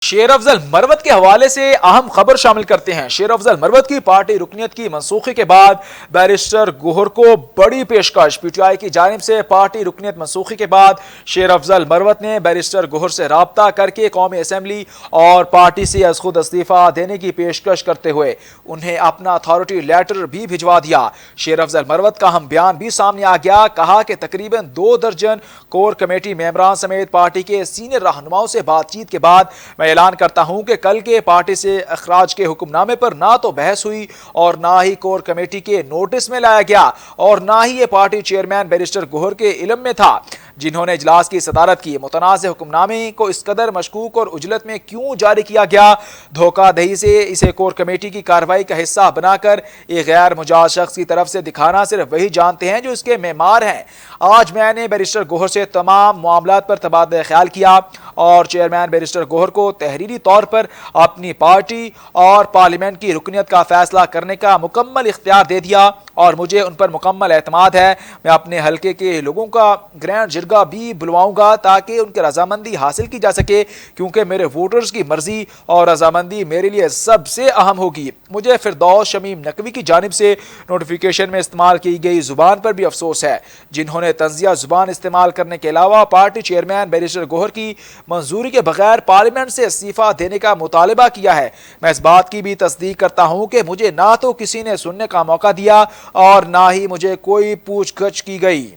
شیر افضل مروت کے حوالے سے اہم خبر شامل کرتے ہیں۔ شیر افضل مروت کی پارٹی رکنیت کی منسوخی کے بعد بیرسٹر گوہر کو بڑی پیشکش۔ پی ٹی آئی کی جانب سے پارٹی رکنیت منسوخی کے بعد شیر افضل مروت نے بیرسٹر گوہر سے رابطہ کر کے قومی اسمبلی اور پارٹی سے از خود استعفیٰ دینے کی پیشکش کرتے ہوئے انہیں اپنا اتھارٹی لیٹر بھی بھجوا دیا۔ شیر افضل مروت کا اہم بیان بھی سامنے آ گیا۔ کہا کہ تقریباً 2 درجن کور کمیٹی ممبران سمیت پارٹی کے سینئر رہنماؤں سے بات چیت کے بعد میں اعلان کرتا ہوں کہ کل کے پارٹی سے اخراج کے حکم نامے پر نہ تو بحث ہوئی اور نہ ہی کور کمیٹی کے نوٹس میں لایا گیا اور نہ ہی یہ پارٹی چیئرمین بیرسٹر گوہر کے علم میں تھا، جنہوں نے اجلاس کی صدارت کی۔ متنازع حکم نامے کو اس قدر مشکوک اور عجلت میں کیوں جاری کیا گیا؟ دھوکہ دہی سے اسے کور کمیٹی کی کارروائی کا حصہ بنا کر ایک غیر مجاز شخص کی طرف سے دکھانا صرف وہی جانتے ہیں جو اس کے معمار ہیں۔ آج میں نے بیرسٹر گوہر سے تمام معاملات پر تبادلہ خیال کیا اور چیئرمین بیرسٹر گوہر کو تحریری طور پر اپنی پارٹی اور پارلیمنٹ کی رکنیت کا فیصلہ کرنے کا مکمل اختیار دے دیا اور مجھے ان پر مکمل اعتماد ہے۔ میں اپنے حلقے کے لوگوں کا گرینڈ جرگہ بھی بلواؤں گا تاکہ ان کی رضامندی حاصل کی جا سکے، کیونکہ میرے ووٹرز کی مرضی اور رضامندی میرے لیے سب سے اہم ہوگی۔ مجھے فردوس شمیم نقوی کی جانب سے نوٹیفیکیشن میں استعمال کی گئی زبان پر بھی افسوس ہے، جنہوں نے طنزیہ زبان استعمال کرنے کے علاوہ پارٹی چیئرمین بیرسٹر گوہر کی منظوری کے بغیر پارلیمنٹ سے استعفیٰ دینے کا مطالبہ کیا ہے۔ میں اس بات کی بھی تصدیق کرتا ہوں کہ مجھے نہ تو کسی نے سننے کا موقع دیا اور نہ ہی مجھے کوئی پوچھ گچھ کی گئی۔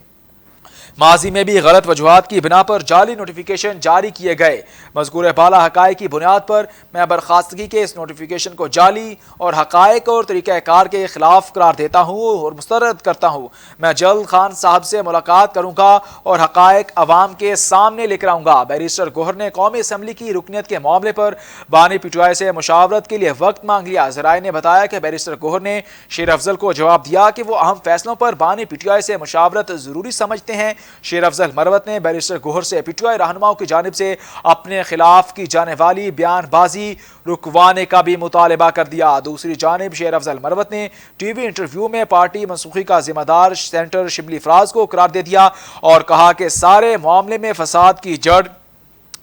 ماضی میں بھی غلط وجوہات کی بنا پر جعلی نوٹیفیکیشن جاری کیے گئے۔ مذکور بالا حقائق کی بنیاد پر میں برخاستگی کے اس نوٹیفیکیشن کو جعلی اور حقائق اور طریقہ کار کے خلاف قرار دیتا ہوں اور مسترد کرتا ہوں۔ میں جلد خان صاحب سے ملاقات کروں گا اور حقائق عوام کے سامنے لے کر آؤں گا۔ بیرسٹر گوہر نے قومی اسمبلی کی رکنیت کے معاملے پر بانی پی ٹی آئی سے مشاورت کے لیے وقت مانگ لیا۔ ذرائع نے بتایا کہ بیرسٹر گوہر نے شیر افضل کو جواب دیا کہ وہ اہم فیصلوں پر بانی پی ٹی آئی سے مشاورت ضروری سمجھتے ہیں۔ شیر افضل مروت نے بیرسٹر گوہر سے پی ٹی آئی رہنماؤں کی جانب سے اپنے خلاف کی جانے والی بیان بازی رکوانے کا بھی مطالبہ کر دیا۔ دوسری جانب شیر افضل مروت نے ٹی وی انٹرویو میں پارٹی منسوخی کا ذمہ دار سینیٹر شبلی فراز کو قرار دے دیا اور کہا کہ سارے معاملے میں فساد کی جڑ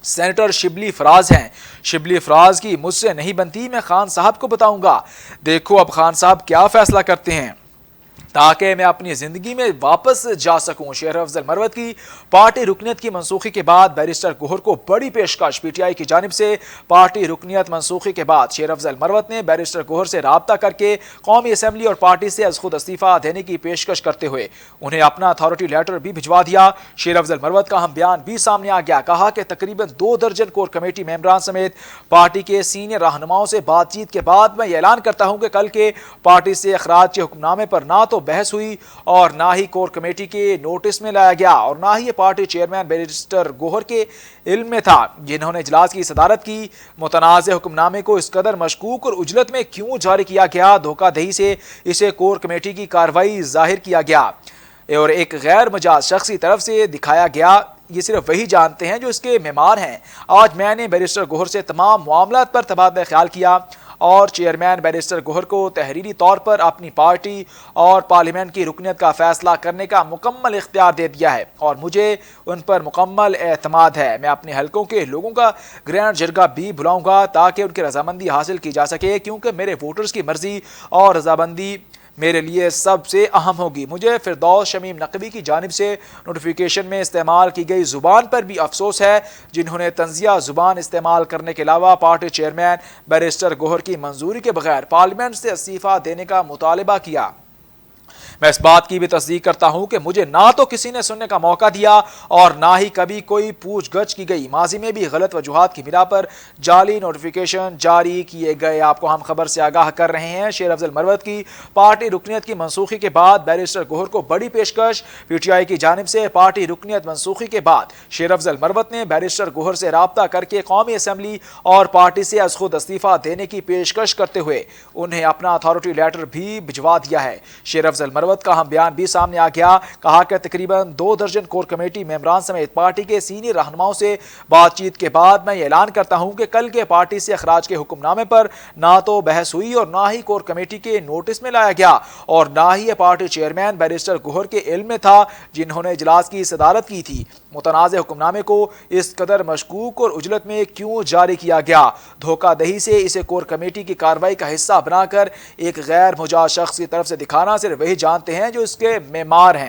سینیٹر شبلی فراز ہیں۔ شبلی فراز کی مجھ سے نہیں بنتی، میں خان صاحب کو بتاؤں گا۔ دیکھو اب خان صاحب کیا فیصلہ کرتے ہیں تاکہ میں اپنی زندگی میں واپس جا سکوں۔ شیر افضل مروت کی پارٹی رکنیت کی منسوخی کے بعد بیرسٹر گوہر کو بڑی پیشکش۔ پی ٹی آئی کی جانب سے پارٹی رکنیت منسوخی کے بعد شیر افضل مروت نے بیرسٹر گوہر سے رابطہ کر کے قومی اسمبلی اور پارٹی سے از خود استعفیٰ دینے کی پیشکش کرتے ہوئے انہیں اپنا اتھارٹی لیٹر بھی بھجوا دیا۔ شیر افضل مروت کا اہم بیان بھی سامنے آ گیا۔ کہا کہ تقریباً 2 درجن کور کمیٹی ممبران سمیت پارٹی کے سینئر رہنماؤں سے بات چیت کے بعد میں یہ اعلان کرتا ہوں کہ کل کے پارٹی سے اخراج کے حکم نامے پر نہ تو بحث ہوئی اور نہ ہی کور کمیٹی کے نوٹس میں لایا گیا اور نہ ہی یہ پارٹی چیئرمین بیرسٹر گوہر کے علم میں تھا، جنہوں نے اجلاس کی صدارت کی۔ متنازع حکم نامے کو اس قدر مشکوک اور عجلت میں کیوں جاری کیا گیا؟ دھوکہ دہی سے اسے کور کمیٹی کی کارروائی ظاہر کیا گیا اور ایک غیر مجاز شخص کی طرف سے دکھایا گیا، یہ صرف وہی جانتے ہیں جو اس کے معمار ہیں۔ آج میں نے بیرسٹر گوہر سے تمام معاملات پر تبادلہ خیال کیا اور چیئرمین بیرسٹر گوہر کو تحریری طور پر اپنی پارٹی اور پارلیمنٹ کی رکنیت کا فیصلہ کرنے کا مکمل اختیار دے دیا ہے اور مجھے ان پر مکمل اعتماد ہے۔ میں اپنے حلقوں کے لوگوں کا گرینڈ جرگہ بھی بلاؤں گا تاکہ ان کی رضامندی حاصل کی جا سکے، کیونکہ میرے ووٹرز کی مرضی اور رضامندی میرے لیے سب سے اہم ہوگی۔ مجھے فردوس شمیم نقوی کی جانب سے نوٹیفیکیشن میں استعمال کی گئی زبان پر بھی افسوس ہے، جنہوں نے طنزیہ زبان استعمال کرنے کے علاوہ پارٹی چیئرمین بیرسٹر گوہر کی منظوری کے بغیر پارلیمنٹ سے استعفیٰ دینے کا مطالبہ کیا۔ میں اس بات کی بھی تصدیق کرتا ہوں کہ مجھے نہ تو کسی نے سننے کا موقع دیا اور نہ ہی کبھی کوئی پوچھ گچھ کی گئی۔ ماضی میں بھی غلط وجوہات کی بنا پر جعلی نوٹیفیکیشن جاری کیے گئے۔ آپ کو ہم خبر سے آگاہ کر رہے ہیں۔ شیر افضل مروت کی پارٹی رکنیت کی منسوخی کے بعد بیرسٹر گوہر کو بڑی پیشکش۔ پی ٹی آئی کی جانب سے پارٹی رکنیت منسوخی کے بعد شیر افضل مروت نے بیرسٹر گوہر سے رابطہ کر کے قومی اسمبلی اور پارٹی سے از خود استعفیٰ دینے کی پیشکش کرتے ہوئے انہیں اپنا اتھارٹی لیٹر بھی بھجوا دیا ہے۔ شیر افضل مروت مروت کا اہم بیان بھی سامنے آ گیا. کہا کہ تقریباً 2 درجن کور کمیٹی ممبران سمیت پارٹی کے سینئر رہنماؤں سے بات چیت کے بعد میں یہ اعلان کرتا ہوں کہ کل کے پارٹی سے اخراج کے حکم نامے پر نہ تو بحث ہوئی اور نہ ہی کور کمیٹی کے نوٹس میں لایا گیا اور نہ ہی یہ پارٹی چیئرمین بیرسٹر گوہر کے علم میں تھا جنہوں نے اجلاس کی صدارت کی تھی. متنازع حکم نامے کو اس قدر مشکوک اور عجلت میں کیوں جاری کیا گیا؟ دھوکہ دہی سے اسے کور کمیٹی کی کارروائی کا حصہ بنا کر ایک غیر مجاز شخص کی طرف سے دکھانا صرف وہی جانتے ہیں جو اس کے معمار ہیں.